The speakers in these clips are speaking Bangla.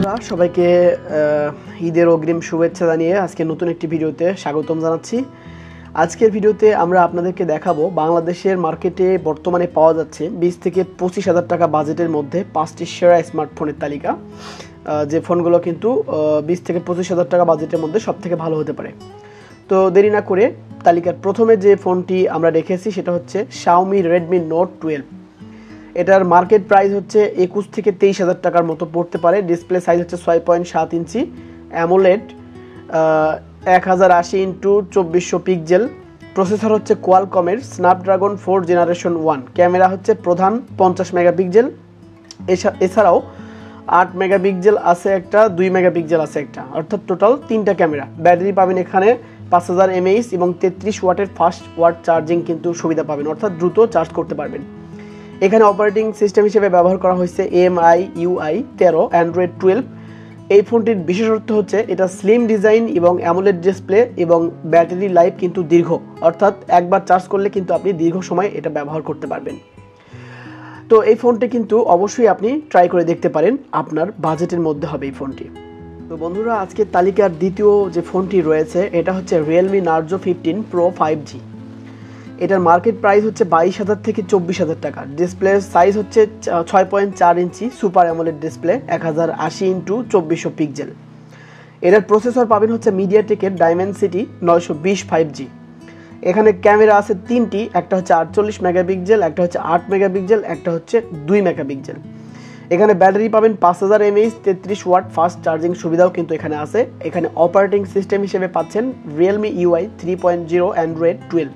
বন্ধুরা সবাইকে ঈদের অগ্রিম শুভেচ্ছা জানিয়ে আজকে নতুন একটি ভিডিওতে স্বাগতম জানাচ্ছি। আজকের ভিডিওতে আমরা আপনাদেরকে দেখাবো বাংলাদেশের মার্কেটে বর্তমানে পাওয়া যাচ্ছে 20 থেকে 25,000 টাকা বাজেটের মধ্যে 5টি সেরা স্মার্টফোনের তালিকা, যে ফোনগুলো কিন্তু 20 থেকে 25,000 টাকা বাজেটের মধ্যে সবথেকে ভালো হতে পারে। তো দেরি না করে তালিকার প্রথমে যে ফোনটি আমরা রেখেছি সেটা হচ্ছে Xiaomi Redmi Note 12। এটার মার্কেট প্রাইস হচ্ছে 21 থেকে 23,000 টাকার মতো পড়তে পারে। ডিসপ্লে সাইজ হচ্ছে 6.7 ইঞ্চি, অ্যামোলেড 1080x2400 পিক্সেল। প্রসেসর হচ্ছে কোয়ালকমের স্ন্যাপড্রাগন 4 জেনারেশন 1। ক্যামেরা হচ্ছে প্রধান 50 মেগাপিক্সেল, এছাড়াও 8 মেগাপিক্সেল আছে একটা, 2 মেগাপিক্সেল আছে একটা, অর্থাৎ টোটাল 3টা ক্যামেরা। ব্যাটারি পাবেন এখানে 5000 mAh এবং 33 ওয়াটের ফাস্ট ওয়াট চার্জিং কিন্তু সুবিধা পাবেন, অর্থাৎ দ্রুত চার্জ করতে পারবেন। এখানে অপারেটিং সিস্টেম হিসেবে ব্যবহার করা হয়েছে MIUI 13 অ্যান্ড্রয়েড 12। এই ফোনটির বিশেষত্ব হচ্ছে এটা স্লিম ডিজাইন এবং অ্যামোলেড ডিসপ্লে এবং ব্যাটারি লাইফ কিন্তু দীর্ঘ, অর্থাৎ একবার চার্জ করলে কিন্তু আপনি দীর্ঘ সময় এটা ব্যবহার করতে পারবেন। তো এই ফোনটি কিন্তু অবশ্যই আপনি ট্রাই করে দেখতে পারেন, আপনার বাজেটের মধ্যে হবে এই ফোনটি। তো বন্ধুরা আজকের তালিকার দ্বিতীয় যে ফোনটি রয়েছে এটা হচ্ছে Realme Narzo 15 Pro 5G। এটার মার্কেট প্রাইস হচ্ছে 22,000 থেকে 24,000 টাকা। ডিসপ্লে সাইজ হচ্ছে 6.4 inch super AMOLED display, 1080x2400 pixel. এটার প্রসেসর পাবেন হচ্ছে মিডিয়াটেকের ডাইমেনসিটি 920 5G। এখানে ক্যামেরা আছে 3টি, একটা হচ্ছে 48 মেগাপিক্সেল, একটা হচ্ছে 8 মেগাপিক্সেল, একটা হচ্ছে 2 মেগাপিক্সেল। এখানে ব্যাটারি পাবেন 5000 mAh, 33 ওয়াট ফাস্ট চার্জিং সুবিধাও কিন্তু এখানে আছে। এখানে অপারেটিং সিস্টেম হিসেবে পাচ্ছেন Realme UI 3.0 অ্যান্ড্রয়েড 12।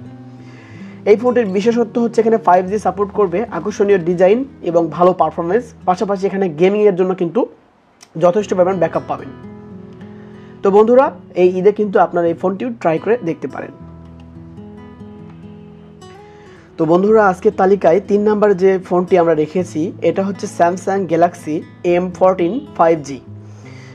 এই ফোনটির বিশেষত্ব হচ্ছে এখানে 5G সাপোর্ট করবে, আকর্ষণীয় ডিজাইন এবং ভালো পারফরমেন্স, পাশাপাশি এখানে গেমিংয়ের জন্য কিন্তু যথেষ্ট পরিমাণ ব্যাকআপ পাবেন। তো বন্ধুরা এই ঈদে কিন্তু আপনারা এই ফোনটিও ট্রাই করে দেখতে পারেন। তো বন্ধুরা আজকের তালিকায় 3 নাম্বার যে ফোনটি আমরা রেখেছি এটা হচ্ছে Samsung Galaxy M14 5G।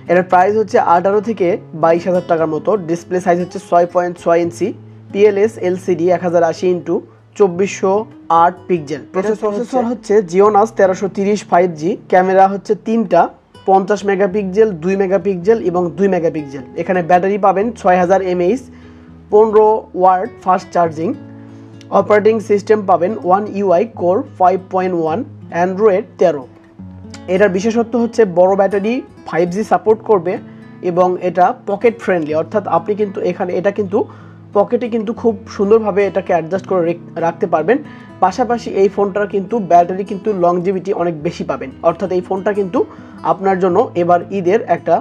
এটার প্রাইস হচ্ছে 18 থেকে 22,000 টাকার মতো। ডিসপ্লে সাইজ হচ্ছে 6.6 ইঞ্চি, PLS LCD 1080x2408 pixel. Processor হচ্ছে Exynos 1330 5G। ক্যামেরা হচ্ছে 3টা, 50 মেগাপিক্সেল, 2 মেগাপিক্সেল এবং 2 মেগাপিক্সেল। এখানে ব্যাটারি পাবেন 6000 mAh, 15 watt fast charging. Operating system পাবেন One UI Core 5.1 অ্যান্ড্রয়েড 13। এটার বিশেষত্ব হচ্ছে বড় ব্যাটারি, 5G সাপোর্ট করবে এবং এটা পকেট ফ্রেন্ডলি, অর্থাৎ আপনি কিন্তু এটা কিন্তু পকেটে কিন্তু খুব সুন্দরভাবে এটাকে অ্যাডজাস্ট করে রাখতে পারবেন। পাশাপাশি এই ফোনটার কিন্তু ব্যাটারি কিন্তু লংজিভিটি অনেক বেশি পাবেন, অর্থাৎ এই ফোনটা কিন্তু আপনার জন্য এবার ঈদের একটা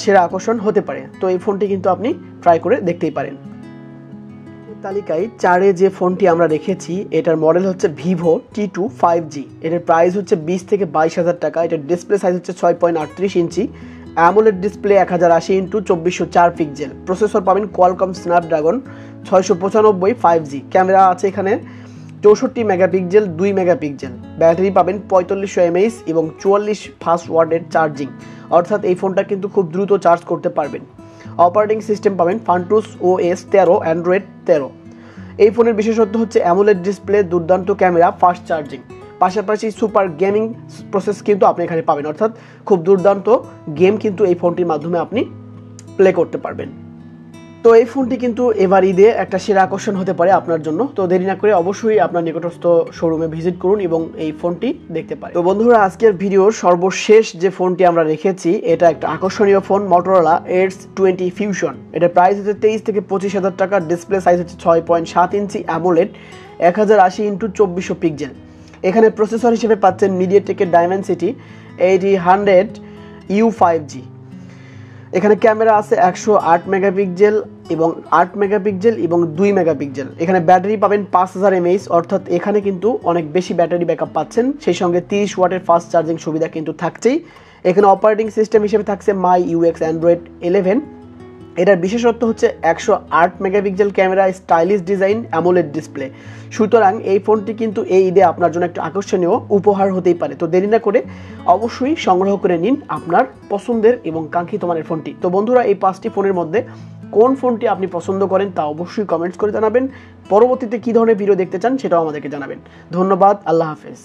সেরা আকর্ষণ হতে পারে। তো এই ফোনটি কিন্তু আপনি ট্রাই করে দেখতেই পারেন। তালিকায় 4 যে ফোনটি আমরা রেখেছি এটার মডেল হচ্ছে Vivo T2 5G। এটার প্রাইস হচ্ছে 20 থেকে 22,000 টাকা। এটার ডিসপ্লে সাইজ হচ্ছে 6.38 inch, AMOLED display 1080x2404 pixel. Processor পাবেন কোয়ালকম স্ন্যাপড্রাগন 695 5G। ক্যামেরা আছে এখানে 64 মেগাপিক্সেল, 2 মেগাপিক্সেল। ব্যাটারি পাবেন 4500 mAh এবং 44 ফাস্ট ওয়াটের চার্জিং, অর্থাৎ এই ফোনটা কিন্তু খুব দ্রুত চার্জ করতে পারবেন। অপারেটিং সিস্টেম পাবেন FunTouch OS 13 অ্যান্ড্রয়েড 13। এই ফোনের বিশেষত্ব হচ্ছে অ্যামোলেড ডিসপ্লে, দুর্দান্ত ক্যামেরা, ফাস্ট চার্জিং, পাশাপাশি সুপার গেমিং প্রসেস কিন্তু আপনি এখানে পাবেন, অর্থাৎ খুব দুর্দান্ত গেম কিন্তু এই ফোনটির মাধ্যমে আপনি প্লে করতে পারবেন। তো এই ফোনটি কিন্তু এবার ঈদে একটা সেরা আকর্ষণ হতে পারে আপনার জন্য। তো দেরি না করে অবশ্যই আপনার নিকটস্থ শোরুমে ভিজিট করুন এবং এই ফোনটি দেখতে পারেন। তো বন্ধুরা আজকের ভিডিওর সর্বশেষ যে ফোনটি আমরা রেখেছি এটা একটা আকর্ষণীয় ফোন, Motorola Edge 20 Fusion। এটার প্রাইস হচ্ছে 23 থেকে 25,000 টাকা। ডিসপ্লে সাইজ হচ্ছে 6.7 ইঞ্চি, অ্যামোলেড 1080x2400 পিক্সেল। এখানে প্রসেসর হিসেবে পাচ্ছেন মিডিয়াটেকের ডাইমেনসিটি 8000U 5G। এখানে ক্যামেরা আছে 108 মেগাপিক্সেল এবং 8 মেগাপিক্সেল এবং 2 মেগাপিক্সেল। এখানে ব্যাটারি পাবেন 5000 mAh, অর্থাৎ এখানে কিন্তু অনেক বেশি ব্যাটারি ব্যাকআপ পাচ্ছেন। সেই সঙ্গে 30 ওয়াটের ফাস্ট চার্জিং সুবিধা কিন্তু থাকছেই। এখানে অপারেটিং সিস্টেম হিসেবে থাকছে MyUX অ্যান্ড্রয়েড 11। এটার বিশেষত্ব হচ্ছে 108 megapixel camera, stylish design, AMOLED display. সুতরাং এই ফোনটি কিন্তু এই ঈদে আপনার জন্য একটা আকর্ষণীয় উপহার হতেই পারে। তো দেরি না করে অবশ্যই সংগ্রহ করে নিন আপনার পছন্দের এবং কাঙ্ক্ষিত মানের ফোনটি। তো বন্ধুরা এই 5টি ফোনের মধ্যে কোন ফোনটি আপনি পছন্দ করেন তা অবশ্যই কমেন্টস করে জানাবেন। পরবর্তীতে কী ধরনের ভিডিও দেখতে চান সেটাও আমাদেরকে জানাবেন। ধন্যবাদ, আল্লাহ হাফেজ।